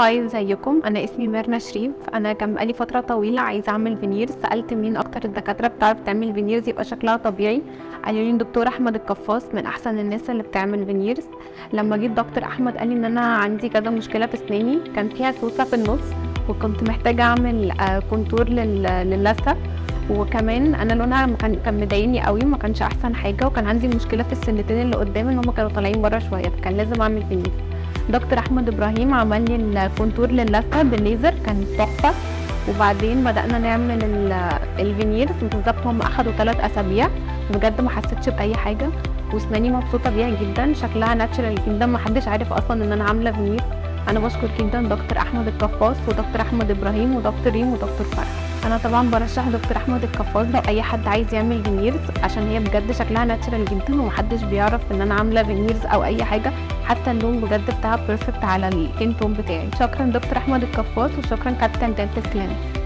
هاي، ازيكم؟ انا اسمي ميرنا شريف. انا كان بقالي فتره طويله عايزه اعمل فينيرز. سالت مين اكتر الدكاتره بتعرف تعمل فينيرز يبقى شكلها طبيعي. قالوا لي الدكتور احمد القفاص من احسن الناس اللي بتعمل فينيرز. لما جيت دكتور احمد قال لي ان انا عندي كذا مشكله في اسناني، كان فيها سوسه في النص، وكنت محتاجه اعمل كونتور للثه. وكمان انا لونها كان مضايقني قوي، ما كانش احسن حاجه، وكان عندي مشكله في السنتين اللي قدام ان هم كانوا طالعين بره شويه، فكان لازم اعمل فينيرز. دكتور احمد ابراهيم عمل لي الكونتور للثه بالليزر، كان تحفه. وبعدين بدانا نعمل الفينيرز. بالظبط هم اخدوا 3 اسابيع، بجد ما حسيتش باي حاجه، واسناني مبسوطه بيها جدا، شكلها ناتشرال جدا، ما حدش عارف اصلا ان انا عامله فينير. انا بشكر جدا دكتور احمد القفاص ودكتور احمد ابراهيم ودكتور ريم ودكتور فرح. انا طبعا برشح دكتور احمد القفاص لو اي حد عايز يعمل فينيرز، عشان هي بجد شكلها ناتشرال جدا، ومحدش بيعرف ان انا عامله فينيرز او اي حاجه. حتى اللون بجد بتاعها بيرفكت على السكين تون بتاعي. شكرا دكتور احمد القفاص، وشكرا كابتن دنتال كلينيك.